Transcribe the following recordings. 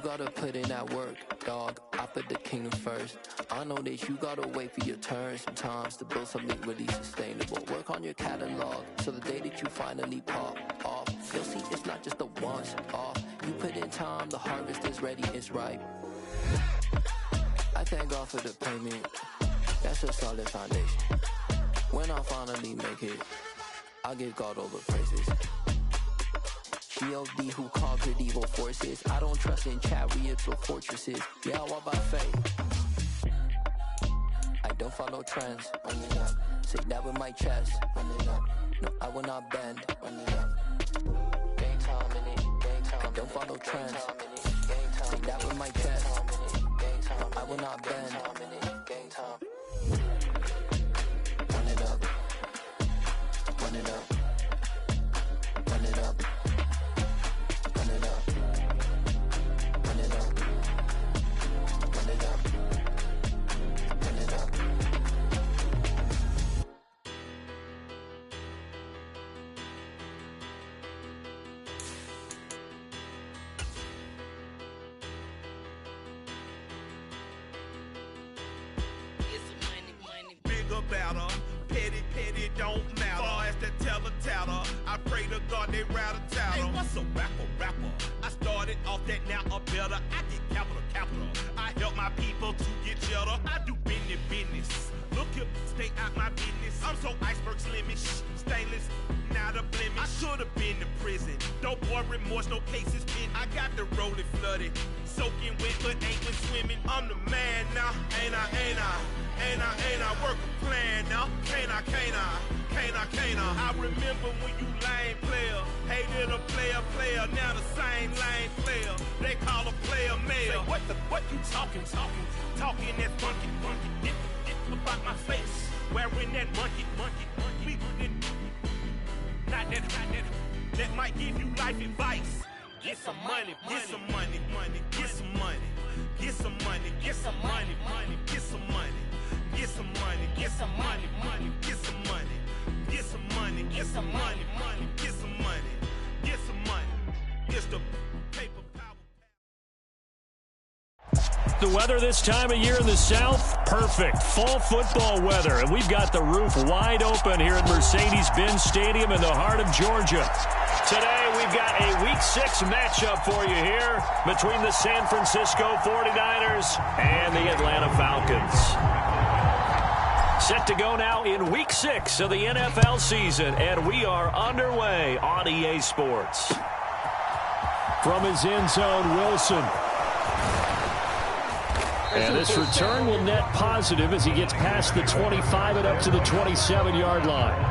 gotta put in that work, dog. I put the kingdom first. I know that you gotta wait for your turn sometimes to build something really sustainable. Work on your catalog, so the day that you finally pop off, you'll see it's not just a once off. You put in time, the harvest is ready, it's ripe. I thank God for the payment. That's a solid foundation. When I finally make it, I'll give God all the praises. G.O.D. who conquered evil forces. I don't trust in chariots or fortresses. Yeah, I walk by faith. I don't follow trends. Say that with my chest. No, I will not bend. I don't follow trends. Say that with my chest. I will not bend. Run it up. Run it up. Run it up. Run it up. Run it up. Run it up. Run it up. About her, petty, don't matter. Far as the teller, I pray to God they rattle tattle. Hey, what's a rapper? I started off that, now a better. I get capital. I help my people to get cheddar. I do business. Look here, stay out my business. I'm so iceberg slimish, stainless, not a blemish. I should've been to prison. No boy remorse, no cases pinned. I got the rolling flooded, soaking wet, but ain't been swimming. I'm the man now, ain't I work a plan now. Can't I? I remember when you lame player, hated a player, now the same lame player. They call a player mayor. What you talking that funky. Get about my face, wearing that monkey. We didn't, not that might give you life advice. Get some money, get some money, get some money, get some money, get some money, get some money. Get some money, get some money, get some money, get some money, get some money, get some money, get some money. It's the paper power. The weather this time of year in the South, perfect. Fall football weather, and we've got the roof wide open here at Mercedes-Benz Stadium in the heart of Georgia. Today, we've got a Week 6 matchup for you here between the San Francisco 49ers and the Atlanta Falcons. Set to go now in Week 6 of the NFL season, and we are underway on EA Sports. From his end zone, Wilson. And this return will net positive as he gets past the 25 and up to the 27-yard line.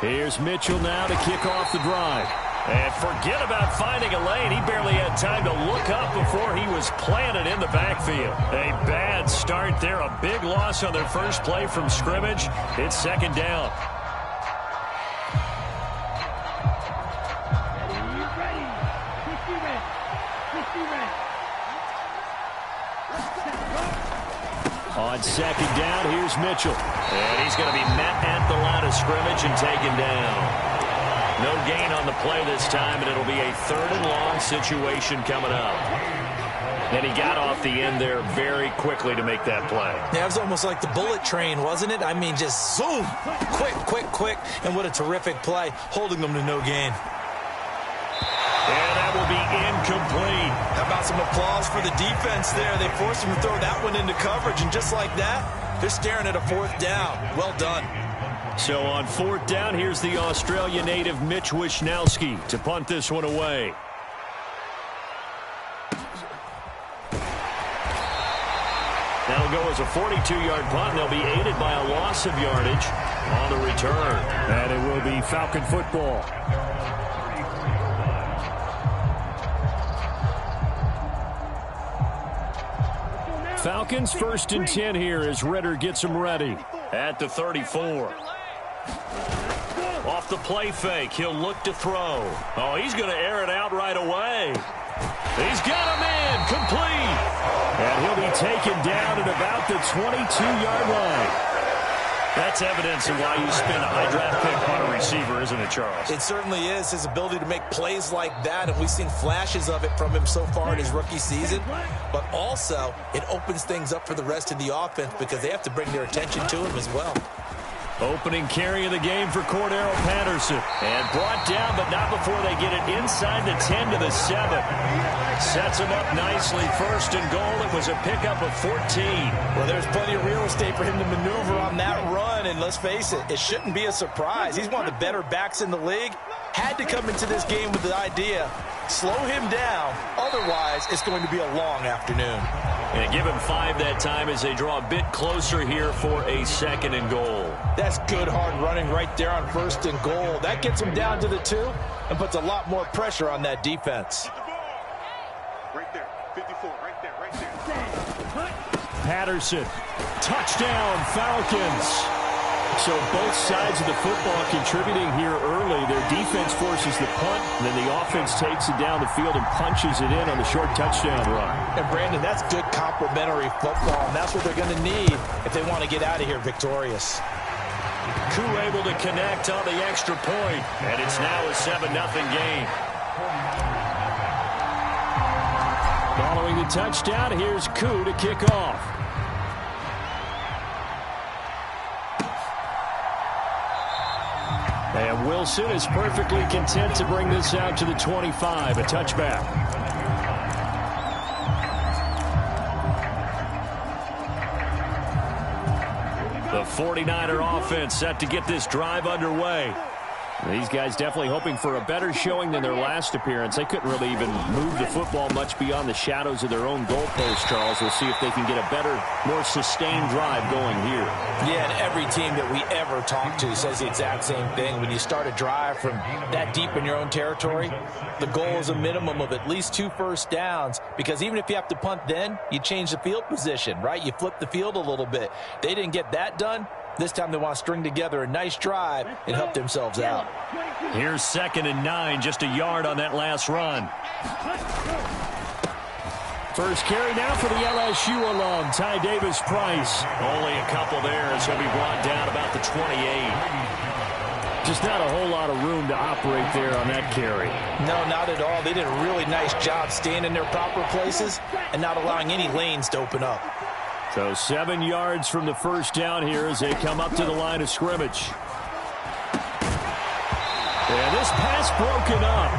Here's Mitchell now to kick off the drive. And forget about finding a lane. He barely had time to look up before he was planted in the backfield. A bad start there. A big loss on their first play from scrimmage. It's second down. On second down, here's Mitchell. And he's going to be met at the line of scrimmage and taken down. No gain on the play this time, and it'll be a 3rd and long situation coming up. And he got off the end there very quickly to make that play. Yeah, it was almost like the bullet train, wasn't it? I mean, just zoom, quick, and what a terrific play, holding them to no gain. And that will be incomplete. How about some applause for the defense there? They forced him to throw that one into coverage, and just like that, they're staring at a 4th down. Well done. So on 4th down, here's the Australia native Mitch Wishnowski to punt this one away. That'll go as a 42-yard punt. They'll be aided by a loss of yardage on the return. And it will be Falcon football. Falcons 1st and 10 here as Ritter gets them ready at the 34. Off the play fake, he'll look to throw. Oh, he's going to air it out right away. He's got him in, complete. And he'll be taken down at about the 22-yard line. That's evidence of why you spend a high draft pick on a receiver, isn't it, Charles? It certainly is. His ability to make plays like that, and we've seen flashes of it from him so far in his rookie season. But also, it opens things up for the rest of the offense because they have to bring their attention to him as well. Opening carry of the game for Cordero Patterson. And brought down, but not before they get it inside the 10 to the 7. Sets him up nicely. First and goal. It was a pickup of 14. Well, there's plenty of real estate for him to maneuver on that run. And let's face it, it shouldn't be a surprise. He's one of the better backs in the league. Had to come into this game with the idea, slow him down. Otherwise, it's going to be a long afternoon. And give him 5 that time as they draw a bit closer here for a second and goal. That's good hard running right there on first and goal. That gets him down to the 2 and puts a lot more pressure on that defense. Right there, 54, right there. Patterson, touchdown Falcons. So both sides of the football contributing here early. Their defense forces the punt, and then the offense takes it down the field and punches it in on the short touchdown run. And, Brandon, that's good complementary football, and that's what they're going to need if they want to get out of here victorious. Koo able to connect on the extra point, and it's now a 7-0 game. Following the touchdown, here's Koo to kick off. And Wilson is perfectly content to bring this out to the 25, a touchback. The 49er offense set to get this drive underway. These guys definitely hoping for a better showing than their last appearance. They couldn't really even move the football much beyond the shadows of their own goalpost, Charles. We'll see if they can get a better, more sustained drive going here. Yeah, and every team that we ever talk to says the exact same thing. When you start a drive from that deep in your own territory, the goal is a minimum of at least 2 first downs, because even if you have to punt then, you change the field position, right? You flip the field a little bit. They didn't get that done. This time they want to string together a nice drive and help themselves out. Here's 2nd and 9, just a yard on that last run. First carry now for the LSU alum, Ty Davis-Price. Only a couple there as he'll be brought down about the 28. Just not a whole lot of room to operate there on that carry. No, not at all. They did a really nice job staying in their proper places and not allowing any lanes to open up. So 7 yards from the first down here as they come up to the line of scrimmage. And this pass broken up.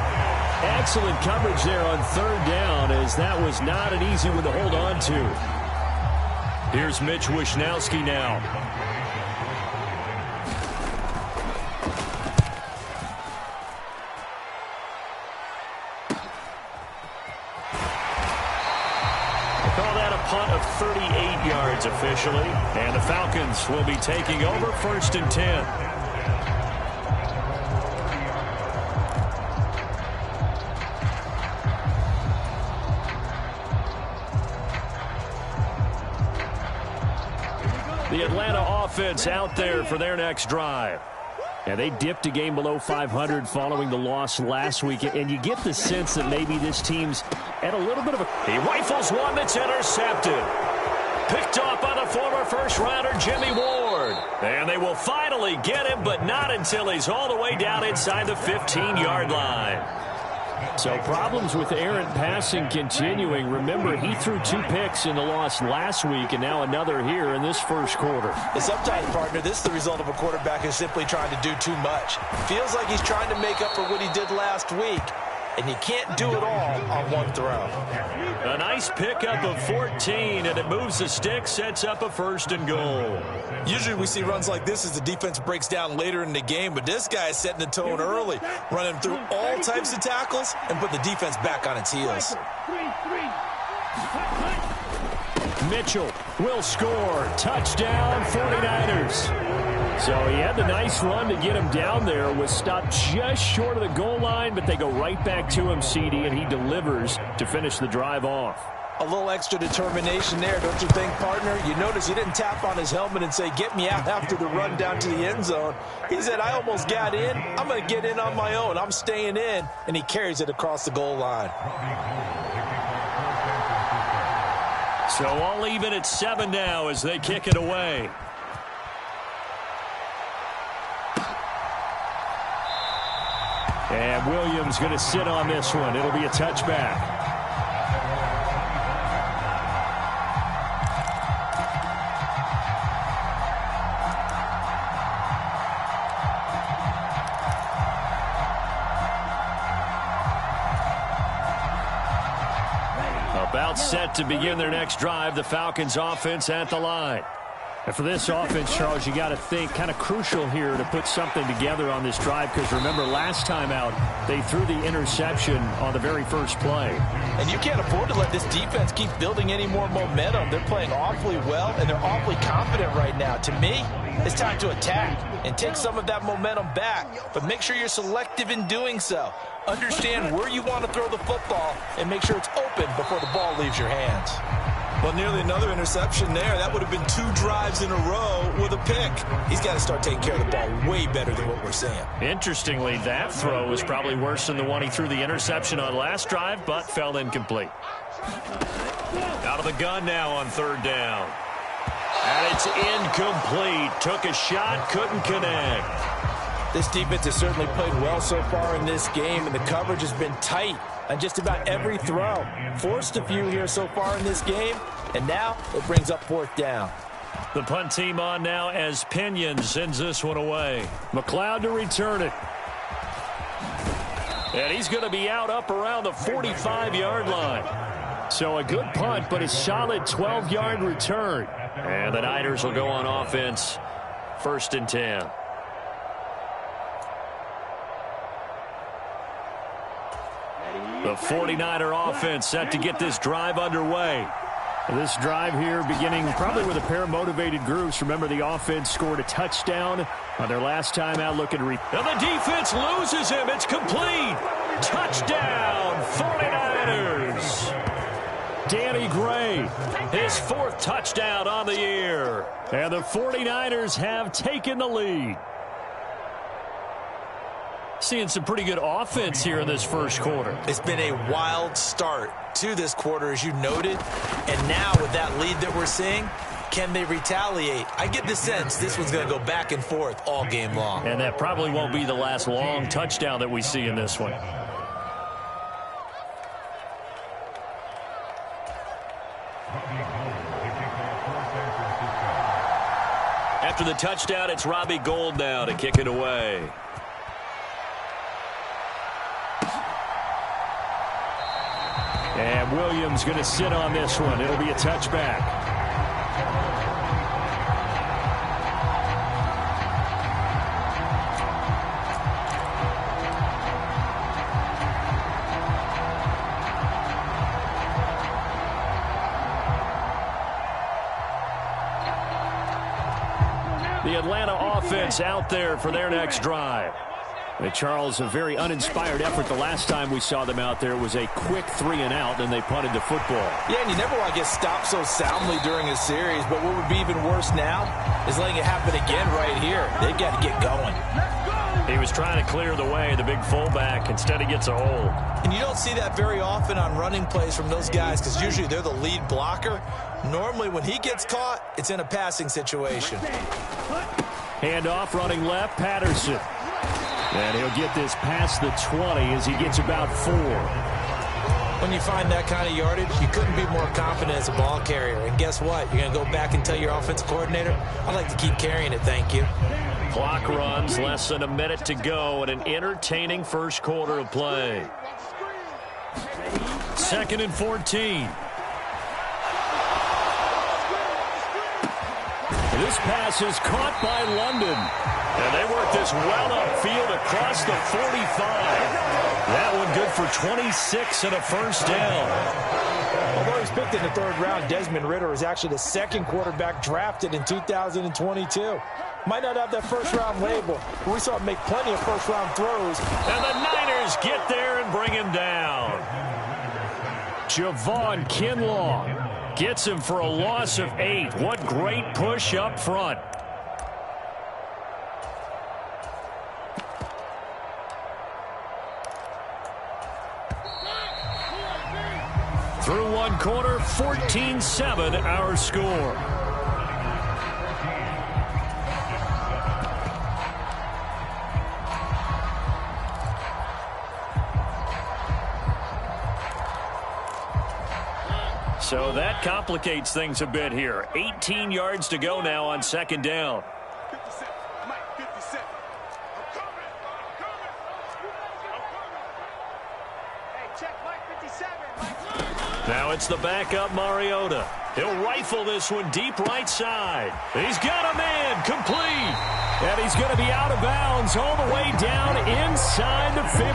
Excellent coverage there on 3rd down, as that was not an easy one to hold on to. Here's Mitch Wishnowski now. Punt of 38 yards officially, and the Falcons will be taking over 1st and 10. The Atlanta offense out there for their next drive. And they dipped a game below 500 following the loss last week. And you get the sense that maybe this team's at a little bit of a... He rifles one that's intercepted. Picked off by the former first-rounder Jimmy Ward. And they will finally get him, but not until he's all the way down inside the 15-yard line. So problems with errant passing continuing. Remember, he threw 2 picks in the loss last week, and now another here in this first quarter. Sometimes, partner, this is the result of a quarterback who's simply trying to do too much. Feels like he's trying to make up for what he did last week, and you can't do it all on one throw. A nice pickup of 14, and it moves the stick, sets up a 1st and goal. Usually we see runs like this as the defense breaks down later in the game, but this guy is setting the tone early, running through all types of tackles and put the defense back on its heels. Mitchell will score. Touchdown, 49ers. So he had the nice run to get him down there. Was stopped just short of the goal line, but they go right back to him, CD, and he delivers to finish the drive off. A little extra determination there, don't you think, partner? You notice he didn't tap on his helmet and say, get me out after the run down to the end zone. He said, I almost got in. I'm going to get in on my own. I'm staying in. And he carries it across the goal line. So all even at 7 now as they kick it away. And Williams going to sit on this one. It'll be a touchback. About set to begin their next drive, the Falcons offense at the line. And for this offense, Charles, you got to think kind of crucial here to put something together on this drive, because remember last time out they threw the interception on the very first play. And you can't afford to let this defense keep building any more momentum. They're playing awfully well, and they're awfully confident right now. To me, it's time to attack and take some of that momentum back, but make sure you're selective in doing so. Understand where you want to throw the football and make sure it's open before the ball leaves your hands. Well, nearly another interception there. That would have been 2 drives in a row with a pick. He's got to start taking care of the ball way better than what we're seeing. Interestingly, that throw was probably worse than the one he threw the interception on last drive, but fell incomplete. Out of the gun now on 3rd down. And it's incomplete. Took a shot, couldn't connect. This defense has certainly played well so far in this game, and the coverage has been tight on just about every throw. Forced a few here so far in this game, and now it brings up 4th down. The punt team on now as Pinion sends this one away. McLeod to return it. And he's going to be out up around the 45-yard line. So a good punt, but a solid 12-yard return. And the Niners will go on offense, 1st and 10. The 49er offense set to get this drive underway. This drive here beginning probably with a pair of motivated groups. Remember, the offense scored a touchdown on their last time out looking to and the defense loses him. It's complete. Touchdown, 49ers. Danny Gray, his 4th touchdown on the year. And the 49ers have taken the lead. Seeing some pretty good offense here in this first quarter. It's been a wild start to this quarter, as you noted. And now with that lead that we're seeing, can they retaliate? I get the sense this one's going to go back and forth all game long. And that probably won't be the last long touchdown that we see in this one. After the touchdown, it's Robbie Gould now to kick it away. And Williams going to sit on this one. It'll be a touchback. The Atlanta offense out there for their next drive. And Charles, a very uninspired effort the last time we saw them out there. It was a quick 3-and-out, and they punted the football. Yeah, and you never want to get stopped so soundly during a series, but what would be even worse now is letting it happen again right here. They've got to get going. He was trying to clear the way, the big fullback. Instead, he gets a hold. And you don't see that very often on running plays from those guys because usually they're the lead blocker. Normally, when he gets caught, it's in a passing situation. Handoff, running left, Patterson. And he'll get this past the 20 as he gets about 4. When you find that kind of yardage, you couldn't be more confident as a ball carrier. And guess what? You're going to go back and tell your offensive coordinator, I'd like to keep carrying it, thank you. Clock runs, less than a minute to go, and an entertaining first quarter of play. 2nd and 14. This pass is caught by London. And they work this well upfield across the 45. That one good for 26 and a first down. Although he's picked in the 3rd round, Desmond Ridder is actually the 2nd quarterback drafted in 2022. Might not have that first-round label, but we saw him make plenty of first-round throws. And the Niners get there and bring him down. Javon Kinlaw gets him for a loss of 8. What great push up front. Through one quarter, 14-7 our score. So that complicates things a bit here. 18 yards to go now on second down. 57, Mike 57. I'm coming. Hey, check Mike 57. Now it's the backup Mariota. He'll rifle this one deep right side. He's got a man complete. And he's going to be out of bounds all the way down inside the 15.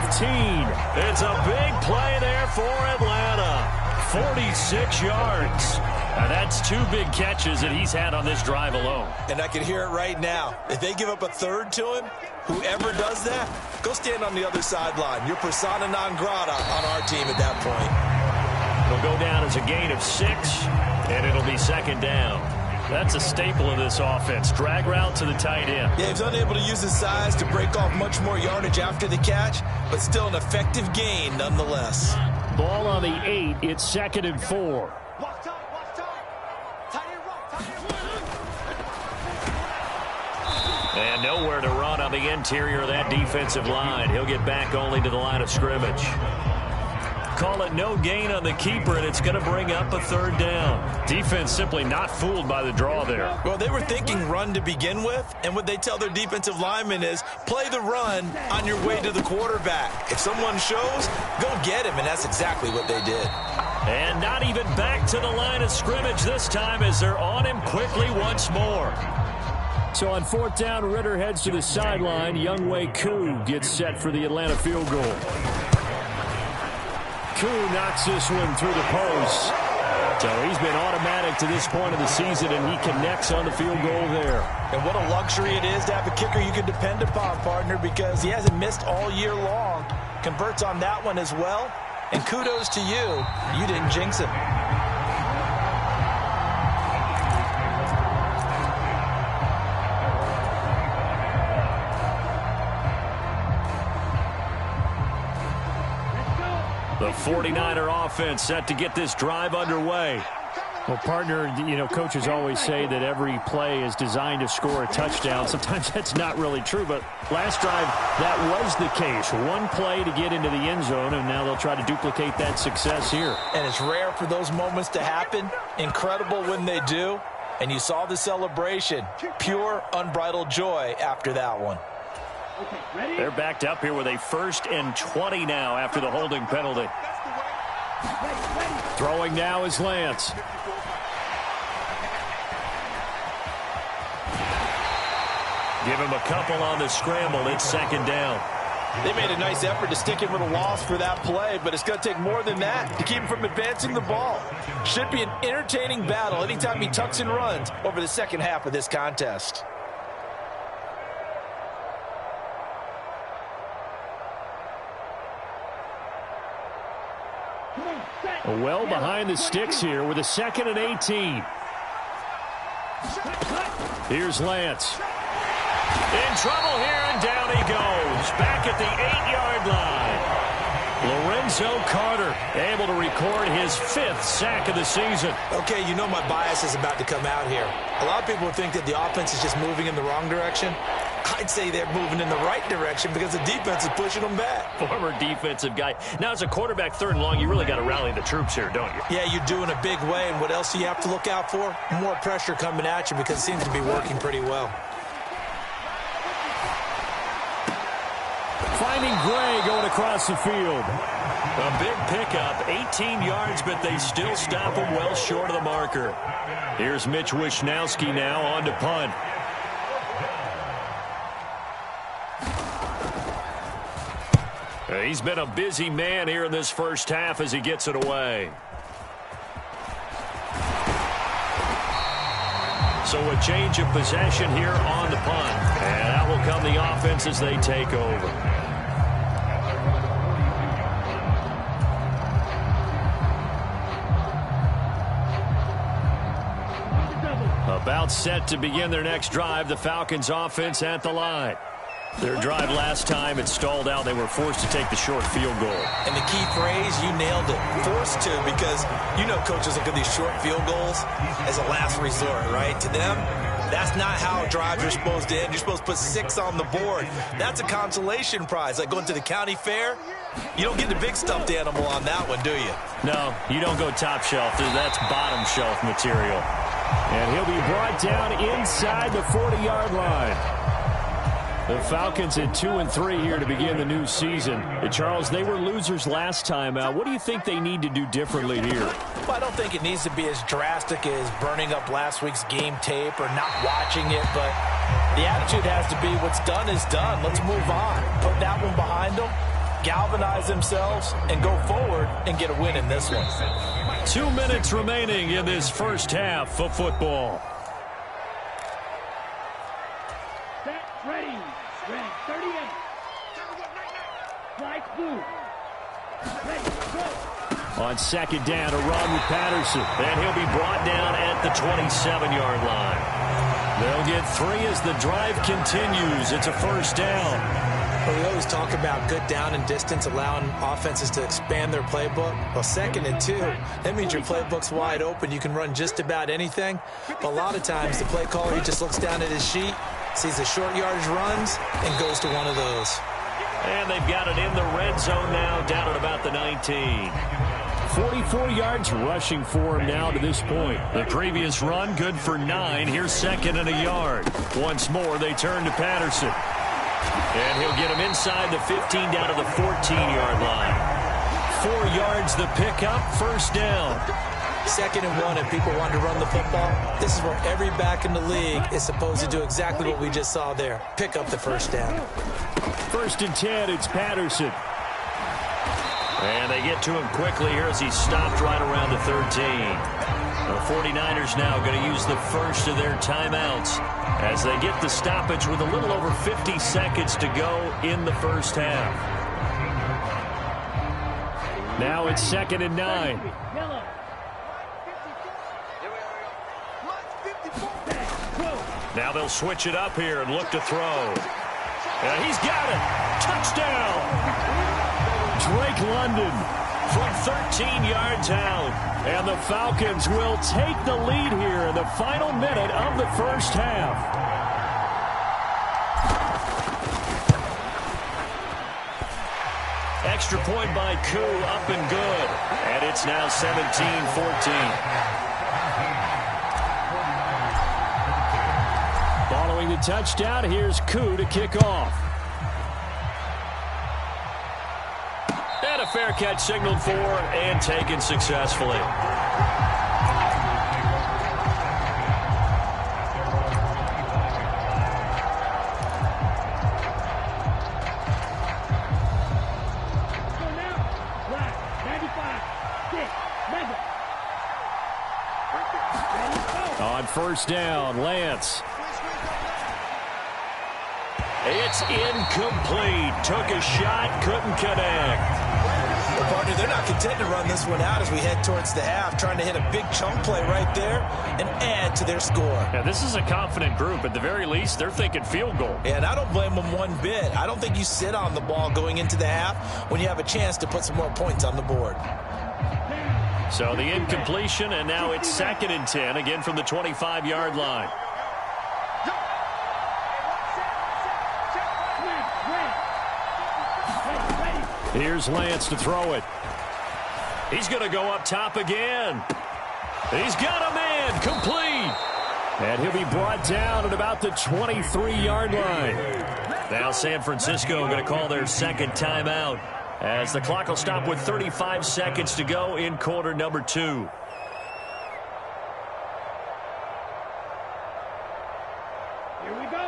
It's a big play there for Atlanta. 46 yards. And that's 2 big catches that he's had on this drive alone. And I can hear it right now. If they give up a third to him, whoever does that, go stand on the other sideline. You're persona non grata on our team at that point. It'll go down as a gain of 6, and it'll be second down. That's a staple of this offense. Drag route to the tight end. Yeah, he's unable to use his size to break off much more yardage after the catch, but still an effective gain nonetheless. Ball on the 8. It's 2nd and 4. And nowhere to run on the interior of that defensive line. He'll get back only to the line of scrimmage. Call it no gain on the keeper, and it's going to bring up a 3rd down. Defense simply not fooled by the draw there. Well, they were thinking run to begin with, and what they tell their defensive linemen is play the run on your way to the quarterback. If someone shows, go get him, and that's exactly what they did. And not even back to the line of scrimmage this time as they're on him quickly once more. So on 4th down, Ritter heads to the sideline. Younghoe Koo gets set for the Atlanta field goal. Koo knocks this one through the post. So he's been automatic to this point of the season, and he connects on the field goal there. And what a luxury it is to have a kicker you can depend upon, partner, because he hasn't missed all year long. Converts on that one as well. And kudos to you. You didn't jinx him. The 49er offense set to get this drive underway. Well, partner, coaches always say that every play is designed to score a touchdown. Sometimes that's not really true, but last drive, that was the case. One play to get into the end zone, and now they'll try to duplicate that success here. And it's rare for those moments to happen. Incredible when they do. And you saw the celebration. Pure, unbridled joy after that one. They're backed up here with a 1st and 20 now after the holding penalty. Throwing now is Lance. Give him a couple on the scramble. It's 2nd down. They made a nice effort to stick him with a loss for that play, but it's going to take more than that to keep him from advancing the ball. Should be an entertaining battle anytime he tucks and runs over the second half of this contest. Well behind the sticks here with a 2nd and 18. Here's Lance. In trouble here, and down he goes. Back at the 8-yard line. Lorenzo Carter able to record his 5th sack of the season. Okay, you know my bias is about to come out here. A lot of people think that the offense is just moving in the wrong direction. I'd say they're moving in the right direction because the defense is pushing them back. Former defensive guy. Now, as a quarterback 3rd and long, you really got to rally the troops here, don't you? Yeah, you do in a big way. And what else do you have to look out for? More pressure coming at you because it seems to be working pretty well. Finding Gray going across the field. A big pickup, 18 yards, but they still stop him well short of the marker. Here's Mitch Wishnowsky now on to punt. He's been a busy man here in this first half as he gets it away. So a change of possession here on the punt. And out will come the offense as they take over. About set to begin their next drive, the Falcons offense at the line. Their drive last time, it stalled out. They were forced to take the short field goal. And the key phrase, you nailed it. Forced to, because you know coaches look at these short field goals as a last resort, right? To them, that's not how drives are supposed to end. You're supposed to put 6 on the board. That's a consolation prize. Like going to the county fair, you don't get the big stuffed animal on that one, do you? No, you don't go top shelf. That's bottom shelf material. And he'll be brought down inside the 40-yard line. The Falcons at 2-3 here to begin the new season. And Charles, they were losers last time out. What do you think they need to do differently here? Well, I don't think it needs to be as drastic as burning up last week's game tape or not watching it, but the attitude has to be what's done is done. Let's move on. Put that one behind them, galvanize themselves, and go forward and get a win in this one. 2 minutes remaining in this first half of football. Ready, 38. Flight blue. Ready, go. On second down, a run with Patterson. And he'll be brought down at the 27-yard line. They'll get 3 as the drive continues. It's a first down. Well, we always talk about good down and distance, allowing offenses to expand their playbook. Well, 2nd and 2, that means your playbook's wide open. You can run just about anything. But a lot of times, the play caller, he just looks down at his sheet, sees the short yardage runs, and goes to one of those. And they've got it in the red zone now, down at about the 19. 44 yards rushing for him now to this point. The previous run, good for 9. Here's 2nd and a yard. Once more, they turn to Patterson. And he'll get him inside the 15 down to the 14-yard line. 4 yards the pickup, first down. 2nd and 1, and people want to run the football. This is where every back in the league is supposed to do exactly what we just saw there. Pick up the first down. 1st and 10, it's Patterson. And they get to him quickly here as he's stopped right around the 13. The 49ers now going to use the first of their timeouts as they get the stoppage with a little over 50 seconds to go in the first half. Now it's 2nd and 9. Now they'll switch it up here and look to throw. And he's got it. Touchdown. Drake London from 13 yards out. And the Falcons will take the lead here in the final minute of the first half. Extra point by Koo, up and good. And it's now 17-14. Following the touchdown, here's Koo to kick off. And a fair catch signaled for and taken successfully. On first down, Lance. It's incomplete. Took a shot, couldn't connect. Well, partner, they're not content to run this one out as we head towards the half, trying to hit a big chunk play right there and add to their score. Yeah, this is a confident group. At the very least, they're thinking field goal. And I don't blame them one bit. I don't think you sit on the ball going into the half when you have a chance to put some more points on the board. So the incompletion, and now it's 2nd and 10, again from the 25-yard line. Here's Lance to throw it. He's going to go up top again. He's got a man, complete. And he'll be brought down at about the 23-yard line. Now San Francisco going to call their second timeout as the clock will stop with 35 seconds to go in quarter number 2.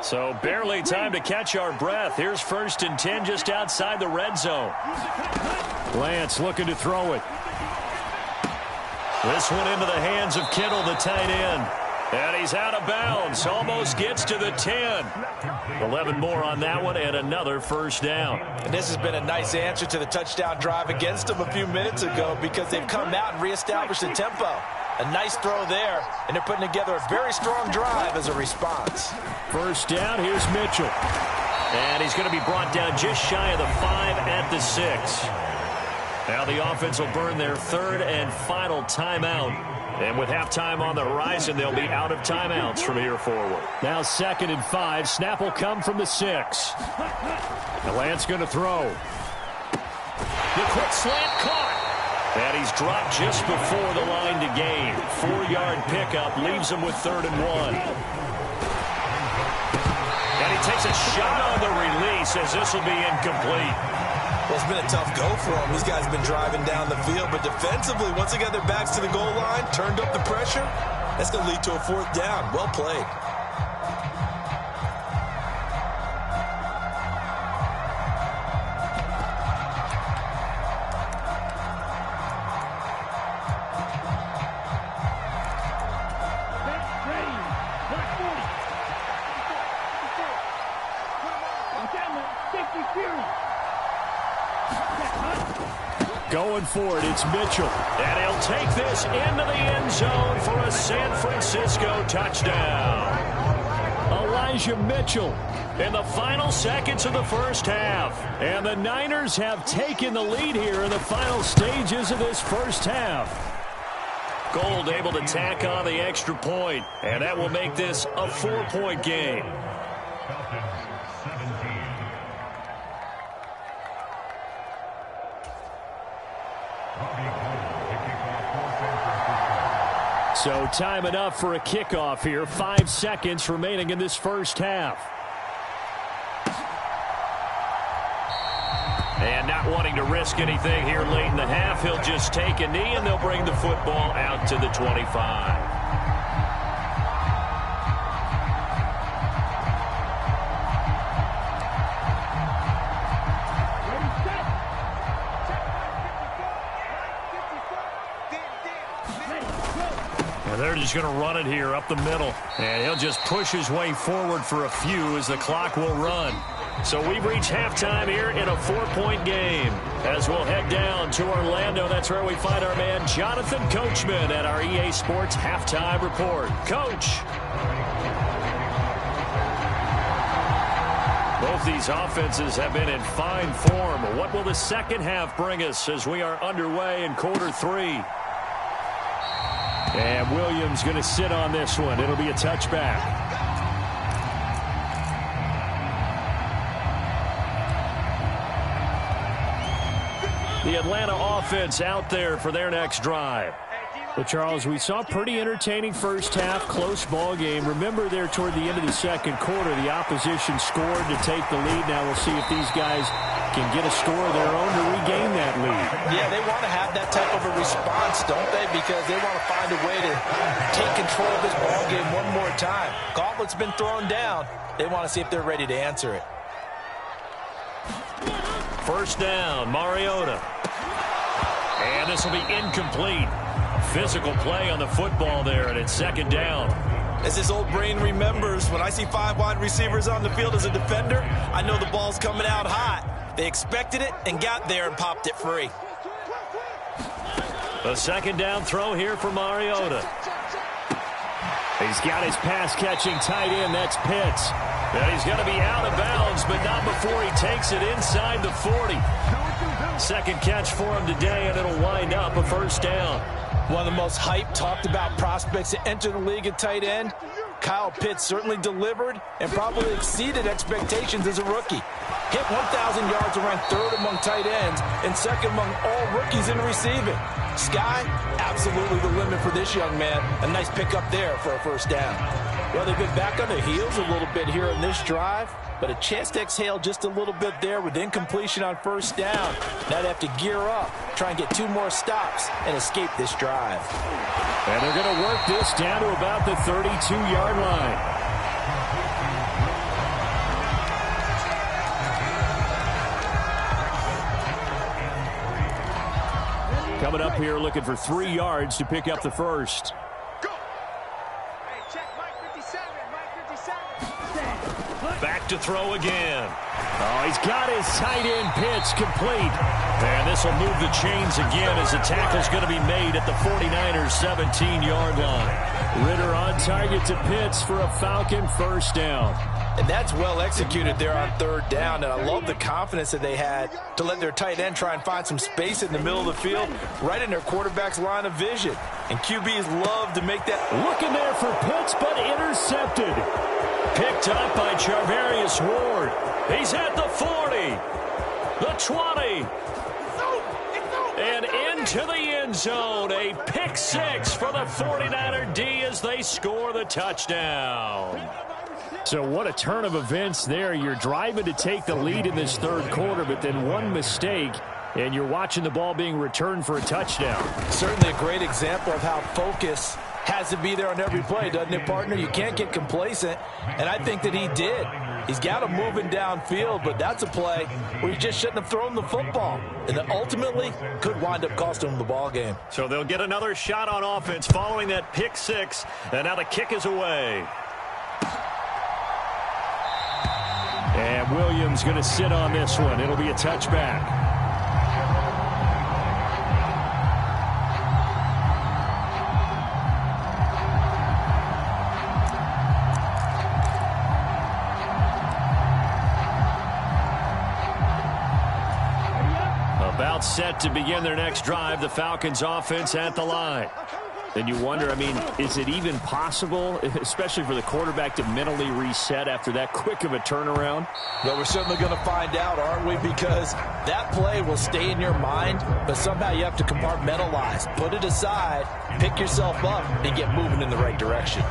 So barely time to catch our breath. Here's 1st and 10 just outside the red zone. Lance looking to throw it. This one into the hands of Kittle, the tight end. And he's out of bounds. Almost gets to the 10. 11 more on that one and another first down. And this has been a nice answer to the touchdown drive against them a few minutes ago because they've come out and reestablished the tempo. A nice throw there, and they're putting together a very strong drive as a response. First down, here's Mitchell. And he's going to be brought down just shy of the 5 at the 6. Now the offense will burn their third and final timeout. And with halftime on the horizon, they'll be out of timeouts from here forward. Now 2nd and 5. Snap will come from the 6. And Lance going to throw. The quick slant caught. And he's dropped just before the line to gain. 4-yard pickup leaves him with 3rd and 1. And he takes a shot on the release as this will be incomplete. Well, it's been a tough go for them. These guys have been driving down the field, but defensively, once they got their backs to the goal line, turned up the pressure, that's going to lead to a 4th down. Well played. Going for it, it's Mitchell. And he'll take this into the end zone for a San Francisco touchdown. Elijah Mitchell in the final seconds of the first half. And the Niners have taken the lead here in the final stages of this first half. Gold able to tack on the extra point, and that will make this a 4-point game. So time enough for a kickoff here. 5 seconds remaining in this first half. And not wanting to risk anything here late in the half, he'll just take a knee and they'll bring the football out to the 25. They're just going to run it here up the middle. And he'll just push his way forward for a few as the clock will run. So we've reached halftime here in a 4-point game. As we'll head down to Orlando, that's where we find our man Jonathan Coachman at our EA Sports Halftime Report. Coach. Both these offenses have been in fine form. What will the second half bring us as we are underway in quarter 3? And Williams going to sit on this one. It'll be a touchback. The Atlanta offense out there for their next drive. But, Charles, we saw a pretty entertaining first half, close ball game. Remember there toward the end of the second quarter, the opposition scored to take the lead. Now we'll see if these guys can get a score of their own to regain that lead. Yeah, they want to have that type of a response, don't they? Because they want to find a way to take control of this ball game one more time. Gauntlet's been thrown down. They want to see if they're ready to answer it. First down, Mariota. And this will be incomplete. Physical play on the football there, and it's second down. As his old brain remembers, when I see 5 wide receivers on the field as a defender, I know the ball's coming out hot. They expected it and got there and popped it free. A second down throw here for Mariota. He's got his pass-catching tight end. That's Pitts. And he's going to be out of bounds, but not before he takes it inside the 40. Second catch for him today, and it'll wind up a first down. One of the most hyped, talked about prospects to enter the league at tight end. Kyle Pitts certainly delivered and probably exceeded expectations as a rookie. Hit 1,000 yards and ranked 3rd among tight ends and 2nd among all rookies in receiving. Sky, absolutely the limit for this young man. A nice pickup there for a first down. Well, they've been back on their heels a little bit here in this drive, but a chance to exhale just a little bit there with incompletion on first down. Now they have to gear up, try and get 2 more stops, and escape this drive. And they're going to work this down to about the 32-yard line. Coming up here looking for 3 yards to pick up the first. Back Back to throw again. Oh, he's got his tight end Pitts complete. And this will move the chains again as the tackle's going to be made at the 49ers 17-yard line. Ritter on target to Pitts for a Falcon first down. And that's well executed there on third down. And I love the confidence that they had to let their tight end try and find some space in the middle of the field, right in their quarterback's line of vision. And QBs love to make that. Looking there for Pitts, but intercepted. Picked up by Charvarius Ward. He's at the 40, the 20, and into the end zone. A pick six for the 49er D as they score the touchdown. So what a turn of events there. You're driving to take the lead in this third quarter, but then one mistake, and you're watching the ball being returned for a touchdown. Certainly a great example of how focus has to be there on every play, doesn't it, partner? You can't get complacent, and I think that he did. He's got him moving downfield, but that's a play where you just shouldn't have thrown the football, and that ultimately could wind up costing him the ball game. So they'll get another shot on offense following that pick six, and now the kick is away. And Williams going to sit on this one. It'll be a touchback. About set to begin their next drive, the Falcons offense at the line. Then you wonder, I mean, is it even possible, especially for the quarterback, to mentally reset after that quick of a turnaround? Well, we're certainly going to find out, aren't we? Because that play will stay in your mind, but somehow you have to compartmentalize. Put it aside, pick yourself up, and get moving in the right direction.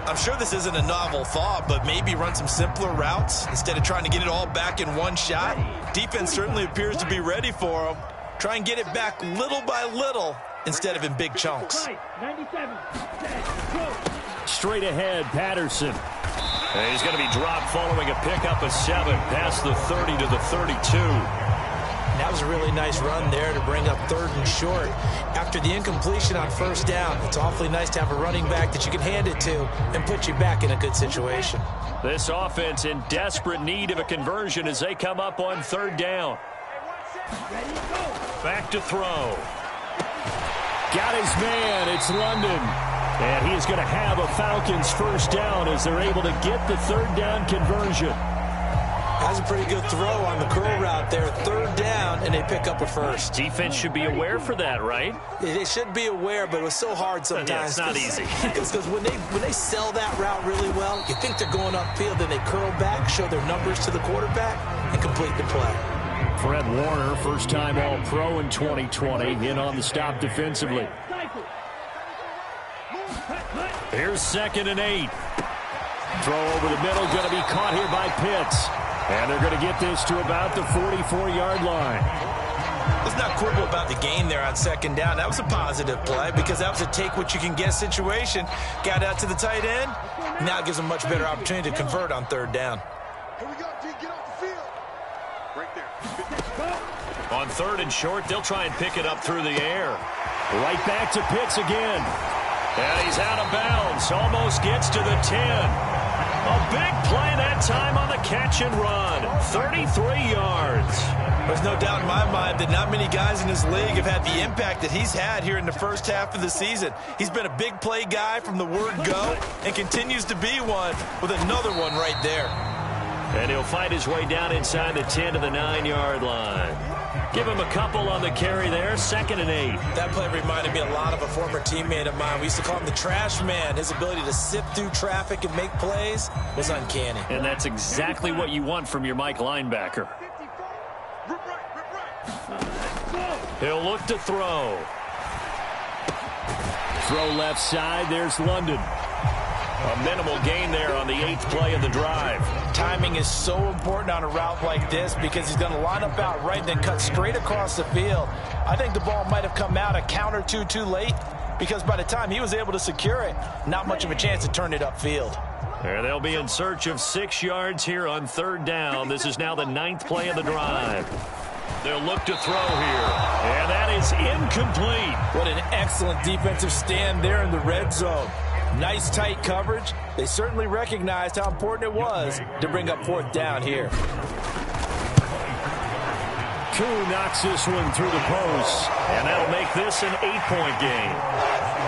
I'm sure this isn't a novel thought, but maybe run some simpler routes instead of trying to get it all back in one shot. Defense certainly appears to be ready for them. Try and get it back little by little instead of in big chunks. 97. Straight ahead, Patterson. And he's going to be dropped following a pickup of 7 past the 30 to the 32. That was a really nice run there to bring up third and short. After the incompletion on first down, it's awfully nice to have a running back that you can hand it to and put you back in a good situation. This offense in desperate need of a conversion as they come up on third down. Back to throw. Got his man. It's London. And he is going to have a Falcons first down as they're able to get the third down conversion. That's a pretty good throw on the curl route there. Third down, and they pick up a first. Defense should be aware for that, right? They should be aware, but it was so hard sometimes. Yeah, it's not easy. Because when they sell that route really well, you think they're going upfield, then they curl back, show their numbers to the quarterback, and complete the play. Fred Warner, first-time All-Pro in 2020, in on the stop defensively. Here's 2nd and 8. Throw over the middle, going to be caught here by Pitts. And they're going to get this to about the 44-yard line. Let's not quibble about the gain there on 2nd down. That was a positive play because that was a take-what-you-can-get situation. Got out to the tight end. Now it gives them a much better opportunity to convert on third down. Here we go, D. Get off the field. Right there. On 3rd and short, they'll try and pick it up through the air. Right back to Pitts again. And he's out of bounds. Almost gets to the 10. A big play that time on the catch and run. 33 yards. There's no doubt in my mind that not many guys in this league have had the impact that he's had here in the first half of the season. He's been a big play guy from the word go and continues to be one with another one right there. And he'll fight his way down inside the 10 to the 9-yard line. Give him a couple on the carry there. 2nd and 8. That play reminded me a lot of a former teammate of mine. We used to call him the trash man. His ability to sift through traffic and make plays was uncanny. And that's exactly what you want from your Mike linebacker. He'll look to throw. Throw left side. There's London. A minimal gain there on the 8th play of the drive. Timing is so important on a route like this because he's going to line up out right and then cut straight across the field. I think the ball might have come out a count or two too late because by the time he was able to secure it, not much of a chance to turn it upfield. There they'll be in search of 6 yards here on 3rd down. This is now the 9th play of the drive. They'll look to throw here. And that is incomplete. What an excellent defensive stand there in the red zone. Nice tight coverage. They certainly recognized how important it was to bring up 4th down here. Koo knocks this one through the post, and that'll make this an 8-point game.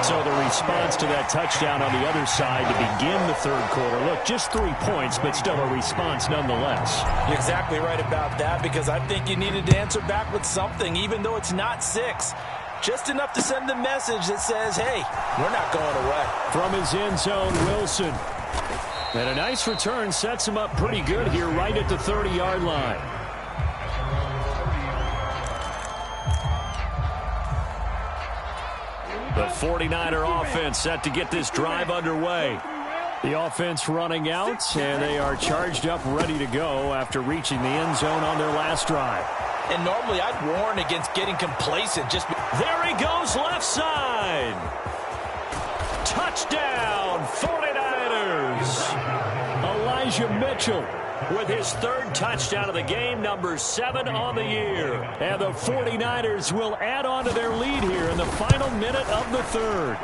So the response to that touchdown on the other side to begin the third quarter. Look, just 3 points, but still a response nonetheless. You're exactly right about that, because I think you needed to answer back with something, even though it's not 6. Just enough to send the message that says, hey, we're not going away. From his end zone, Wilson. And a nice return sets him up pretty good here right at the 30-yard line. The 49er offense set to get this drive underway. The offense running out, and they are charged up, ready to go after reaching the end zone on their last drive. And normally I'd warn against getting complacent. There he goes, left side. Touchdown, 49ers. Elijah Mitchell with his 3rd touchdown of the game, number 7 on the year. And the 49ers will add on to their lead here in the final minute of the 3rd.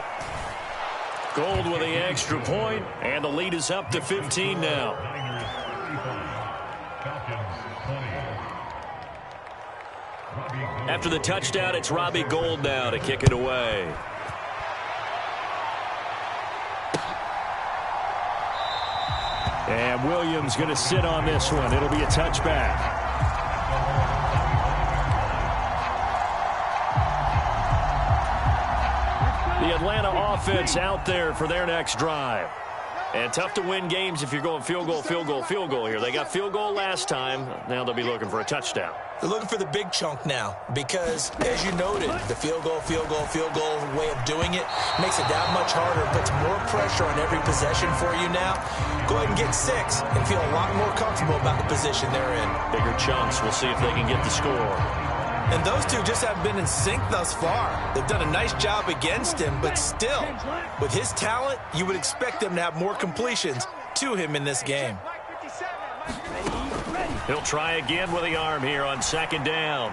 Gold with the extra point, and the lead is up to 15 now. After the touchdown, it's Robbie Gould now to kick it away. And Williams going to sit on this one. It'll be a touchback. The Atlanta offense out there for their next drive. And tough to win games if you're going field goal, field goal, field goal here. They got field goal last time. Now they'll be looking for a touchdown. They're looking for the big chunk now because, as you noted, the field goal way of doing it makes it that much harder, puts more pressure on every possession for you now. Go ahead and get 6 and feel a lot more comfortable about the position they're in. Bigger chunks. We'll see if they can get the score. And those two just haven't been in sync thus far. They've done a nice job against him, but still, with his talent, you would expect them to have more completions to him in this game. He'll try again with the arm here on 2nd down.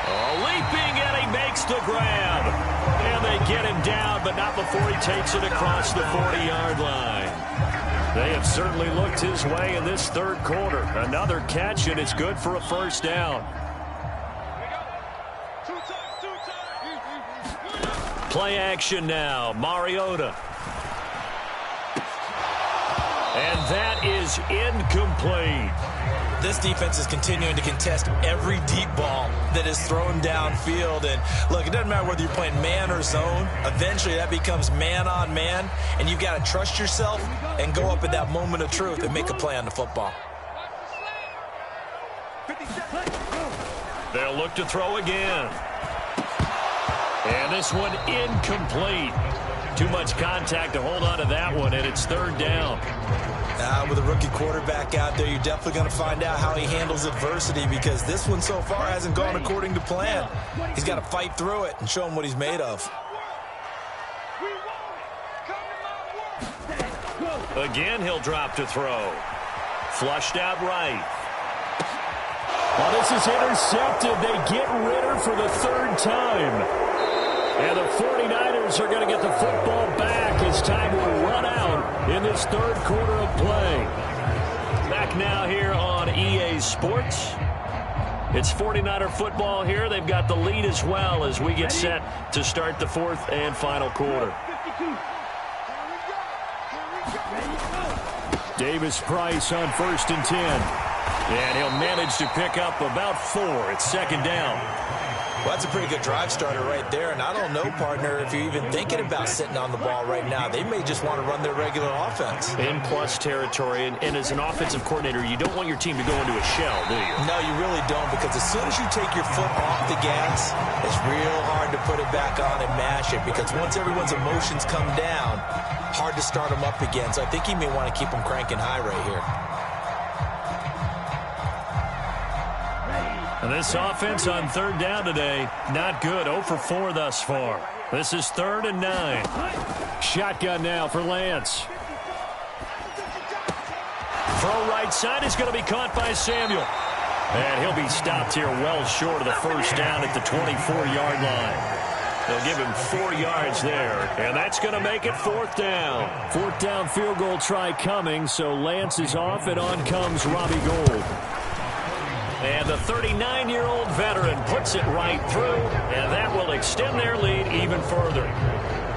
Oh, leaping, and he makes the grab. And they get him down, but not before he takes it across the 40-yard line. They have certainly looked his way in this 3rd quarter. Another catch, and it's good for a 1st down. Play action now, Mariota. And that is incomplete. This defense is continuing to contest every deep ball that is thrown downfield. And look, it doesn't matter whether you're playing man or zone. Eventually that becomes man on man, and you've got to trust yourself and go up at that moment of truth and make a play on the football. They'll look to throw again. And this one incomplete. Too much contact to hold on to that one, and it's 3rd down. With a rookie quarterback out there, you're definitely going to find out how he handles adversity, because this one so far hasn't gone according to plan. He's got to fight through it and show him what he's made of. Again, he'll drop to throw. Flushed out right. Well, this is intercepted. They get Ritter for the 3rd time. And the 49ers are going to get the football back as time will run out in this 3rd quarter of play. Back now here on EA Sports. It's 49er football here. They've got the lead as well as we get set to start the 4th and final quarter. Davis Price on 1st and 10. And he'll manage to pick up about 4. It's 2nd down. Well, that's a pretty good drive starter right there. And I don't know, partner, if you're even thinking about sitting on the ball right now. They may just want to run their regular offense. In plus territory. And as an offensive coordinator, you don't want your team to go into a shell, do you? No, you really don't, because as soon as you take your foot off the gas, it's real hard to put it back on and mash it, because once everyone's emotions come down, hard to start them up again. So I think he may want to keep them cranking high right here. And this offense on 3rd down today, not good. 0 for 4 thus far. This is 3rd and 9. Shotgun now for Lance. Throw right side is going to be caught by Samuel. And he'll be stopped here well short of the 1st down at the 24-yard line. They'll give him 4 yards there, and that's going to make it 4th down. 4th down field goal try coming, so Lance is off, and on comes Robbie Gould. And the 39-year-old veteran puts it right through, and that will extend their lead even further.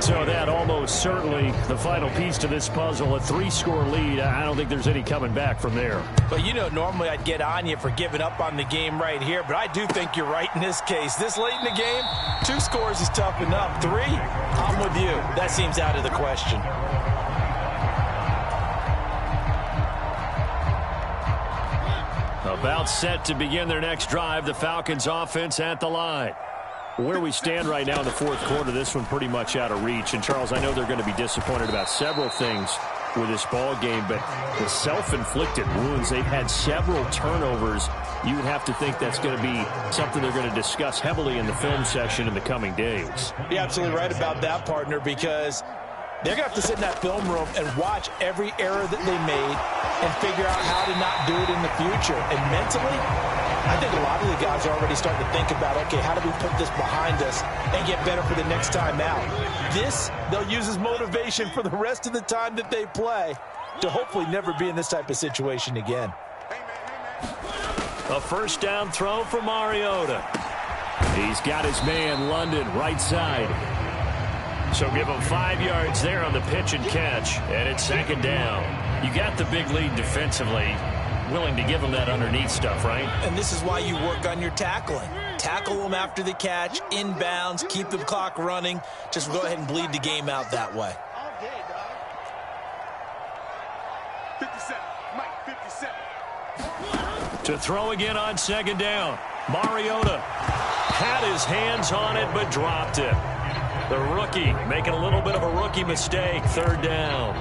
So that almost certainly the final piece to this puzzle, a 3-score lead. I don't think there's any coming back from there. But you know, normally I'd get on you for giving up on the game right here, but I do think you're right in this case. This late in the game, 2 scores is tough enough. 3, I'm with you. That seems out of the question. About set to begin their next drive, the Falcons offense at the line. Where we stand right now in the 4th quarter, this one pretty much out of reach. And, Charles, I know they're going to be disappointed about several things with this ball game, but the self-inflicted wounds, they've had several turnovers. You would have to think that's going to be something they're going to discuss heavily in the film session in the coming days. You're absolutely right about that, partner, because they're going to have to sit in that film room and watch every error that they made and figure out how to not do it in the future. And mentally, I think a lot of the guys are already starting to think about, okay, how do we put this behind us and get better for the next time out? This, they'll use as motivation for the rest of the time that they play to hopefully never be in this type of situation again. A 1st down throw for Mariota. He's got his man, London, right side. So give him 5 yards there on the pitch and catch, and it's 2nd down. You got the big lead defensively. Willing to give them that underneath stuff, right? And this is why you work on your tackling. Tackle them after the catch, inbounds, keep the clock running. Just go ahead and bleed the game out that way. 57, Mike, 57. To throw again on 2nd down. Mariota had his hands on it but dropped it. The rookie making a little bit of a rookie mistake. 3rd down.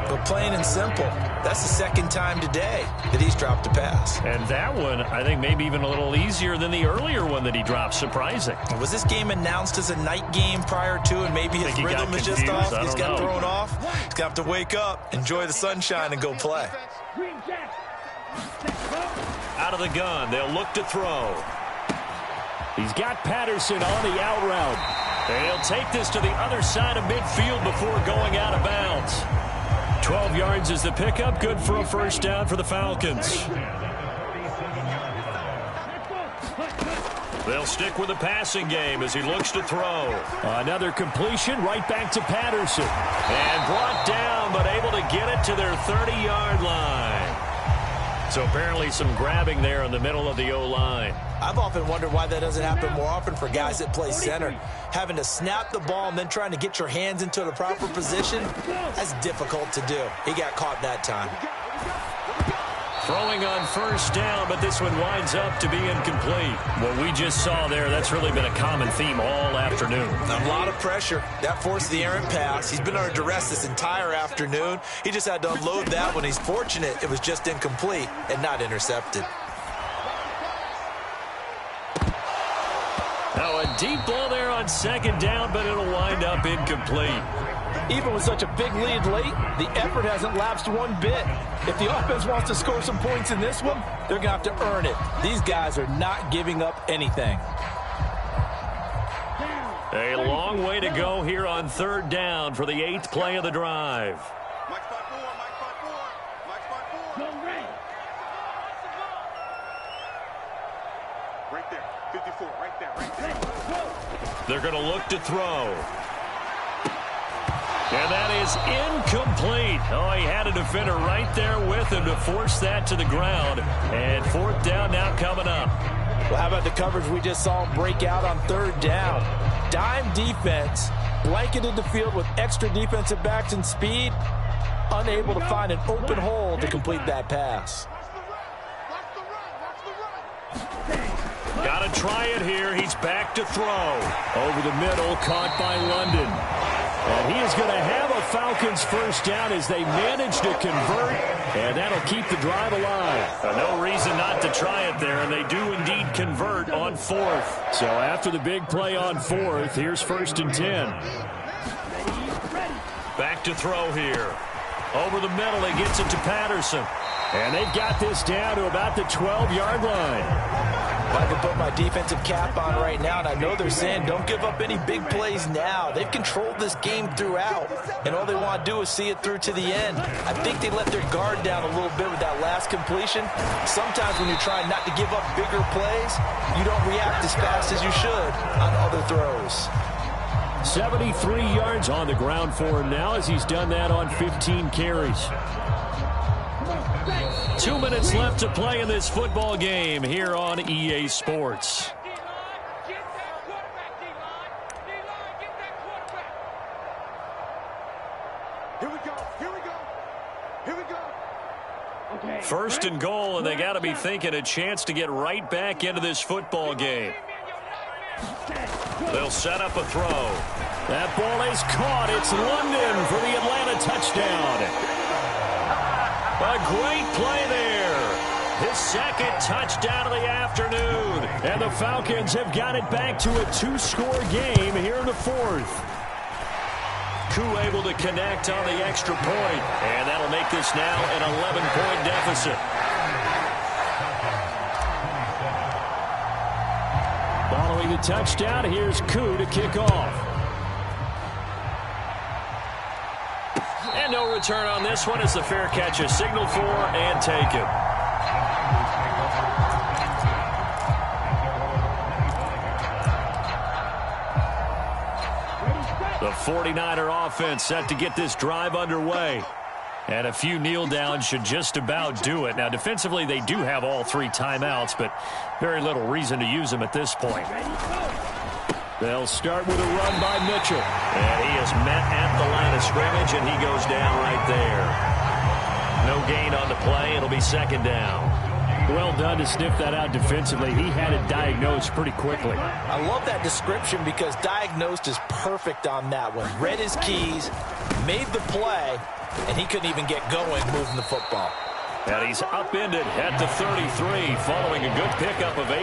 But plain and simple, that's the 2nd time today that he's dropped a pass. And that one, I think, maybe even a little easier than the earlier one that he dropped. Surprising. Was this game announced as a night game prior to, and maybe his rhythm is just off? He's got thrown off. He's going to have to wake up, enjoy the sunshine, and go play. Out of the gun, they'll look to throw. He's got Patterson on the out route. And he'll take this to the other side of midfield before going out of bounds. 12 yards is the pickup. Good for a 1st down for the Falcons. They'll stick with the passing game as he looks to throw. Another completion right back to Patterson. And brought down, but able to get it to their 30-yard line. So apparently some grabbing there in the middle of the O-line. I've often wondered why that doesn't happen more often for guys that play center. Having to snap the ball and then trying to get your hands into the proper position, that's difficult to do. He got caught that time. Throwing on 1st down, but this one winds up to be incomplete. What we just saw there, that's really been a common theme all afternoon. A lot of pressure. That forced the errant pass. He's been under duress this entire afternoon. He just had to unload that one. He's fortunate it was just incomplete and not intercepted. Now a deep ball there on 2nd down, but it'll wind up incomplete. Even with such a big lead late, the effort hasn't lapsed one bit. If the offense wants to score some points in this one, they're going to have to earn it. These guys are not giving up anything. A long way to go here on 3rd down for the 8th play of the drive. Mike spot 4, Mike spot 4, Mike spot 4. Go red. Right there, 54, right there, right there. They're going to look to throw. And that is incomplete. Oh, he had a defender right there with him to force that to the ground. And 4th down now coming up. Well, how about the coverage we just saw him break out on 3rd down? Dime defense, blanketed the field with extra defensive backs and speed, unable to find an open hole to complete that pass. Got to try it here. He's back to throw. Over the middle, caught by London. And he is going to have a Falcons 1st down as they manage to convert, and that'll keep the drive alive. No reason not to try it there, and they do indeed convert on 4th. So after the big play on 4th, here's 1st and 10. Back to throw here. Over the middle, he gets it to Patterson. And they've got this down to about the 12-yard line. I can put my defensive cap on right now, and I know they're saying don't give up any big plays now. They've controlled this game throughout, and all they want to do is see it through to the end. I think they let their guard down a little bit with that last completion. Sometimes when you're trying not to give up bigger plays, you don't react as fast as you should on other throws. 73 yards on the ground for him now as he's done that on 15 carries. 2 minutes left to play in this football game here on EA Sports. Here we go. Here we go. Here we go. Okay. First and goal, and they got to be thinking a chance to get right back into this football game. They'll set up a throw. That ball is caught. It's London for the Atlanta touchdown. A great play there. His second touchdown of the afternoon. And the Falcons have got it back to a 2-score game here in the fourth. Koo able to connect on the extra point, and that'll make this now an 11-point deficit. Following the touchdown, here's Koo to kick off. And no return on this one as the fair catch is signaled for and taken. The 49er offense set to get this drive underway. And a few kneel downs should just about do it. Now, defensively, they do have all 3 timeouts, but very little reason to use them at this point. They'll start with a run by Mitchell. And he is met at the line of scrimmage, and he goes down right there. No gain on the play. It'll be second down. Well done to sniff that out defensively. He had it diagnosed pretty quickly. I love that description because diagnosed is perfect on that one. Read his keys, made the play, and he couldn't even get going moving the football. And he's upended at the 33 following a good pickup of 8.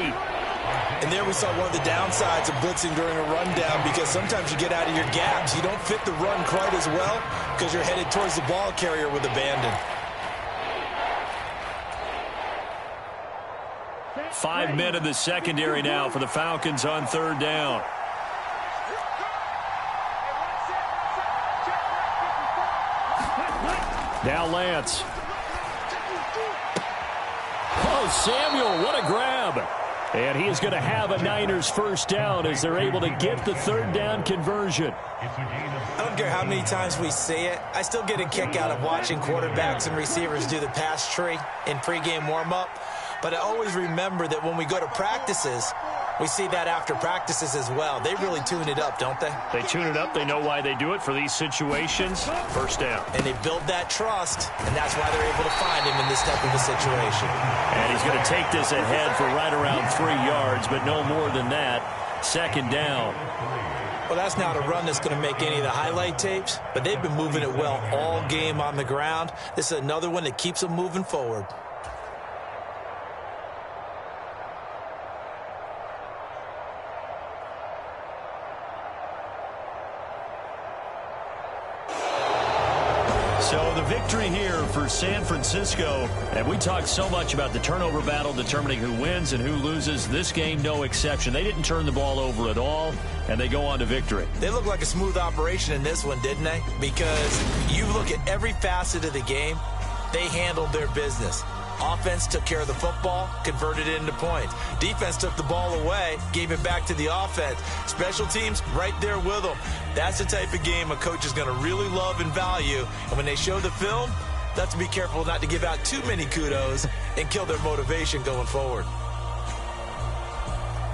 And there we saw one of the downsides of blitzing during a rundown, because sometimes you get out of your gaps. You don't fit the run quite as well because you're headed towards the ball carrier with abandon. 5 men in the secondary now for the Falcons on third down. Now Lance. Oh, Samuel, what a grab. And he is going to have a Niners first down as they're able to get the third down conversion. I don't care how many times we say it. I still get a kick out of watching quarterbacks and receivers do the pass tree in pregame warm-up. But I always remember that when we go to practices, we see that after practices as well. They really tune it up, don't they? They tune it up. They know why they do it for these situations. First down. And they build that trust, and that's why they're able to find him in this type of a situation. And he's going to take this ahead for right around 3 yards, but no more than that. Second down. Well, that's not a run that's going to make any of the highlight tapes, but they've been moving it well all game on the ground. This is another one that keeps them moving forward. So the victory here for San Francisco, and we talked so much about the turnover battle determining who wins and who loses. This game, no exception. They didn't turn the ball over at all, and they go on to victory. They look like a smooth operation in this one, didn't they? Because you look at every facet of the game, they handled their business. Offense took care of the football, converted it into points. Defense took the ball away, gave it back to the offense. Special teams, right there with them. That's the type of game a coach is going to really love and value. And when they show the film, they have to be careful not to give out too many kudos and kill their motivation going forward.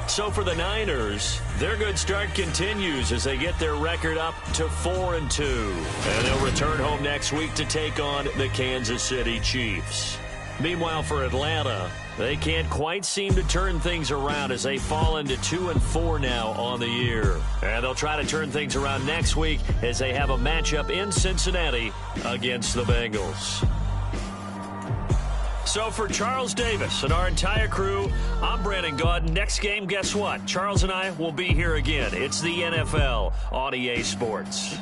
So for the Niners, their good start continues as they get their record up to 4-2. And they'll return home next week to take on the Kansas City Chiefs. Meanwhile, for Atlanta, they can't quite seem to turn things around as they fall into 2-4 now on the year. And they'll try to turn things around next week as they have a matchup in Cincinnati against the Bengals. So for Charles Davis and our entire crew, I'm Brandon Gaudin. Next game, guess what? Charles and I will be here again. It's the NFL on EA Sports.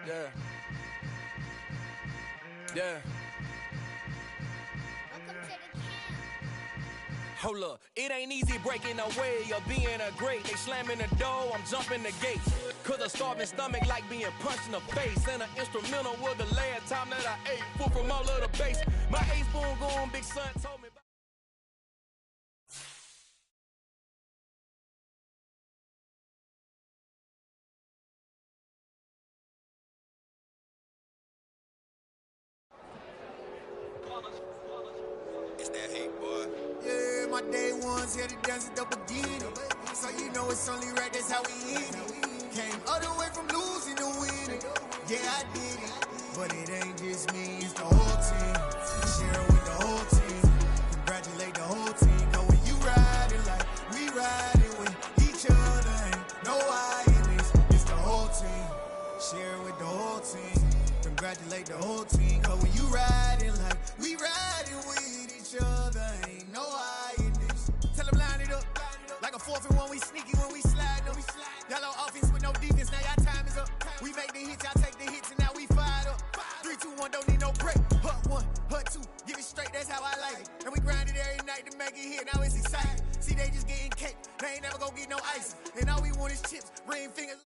Yeah. Yeah. Hold up, it ain't easy breaking away or being a great. They slamming the door, I'm jumping the gate. Cause a starving stomach like being punched in the face. And an instrumental was the last time that I ate. Food from all of the bass. My ace spoon going, big son told me. It's that hate, boy. Yeah, my day ones here to dance at the beginning. So you know it's only right, that's how we eat it. Came all the way from losing to winning. Yeah, I did it. But it ain't just me, it's the whole team. Share it with the whole team. Congratulate the whole team. Cause when you riding like we riding with each other, ain't no I in this. It's the whole team. Share it with the whole team. Congratulate the whole team. Cause when you riding like we riding with each other, ain't no I in this. Tell them line it up. Like a 4th and 1, we sneaky when we slide them. Y'all on offense with no defense, now y'all time is up. We make the hits, y'all take the hits, and now we fired up. 3, 2, 1, don't need no break. Hut 1, hut 2, give it straight, that's how I like it. And we grind it every night to make it hit, now it's exciting. See, they just getting cake, they ain't never gonna get no ice. And all we want is chips, ring fingers.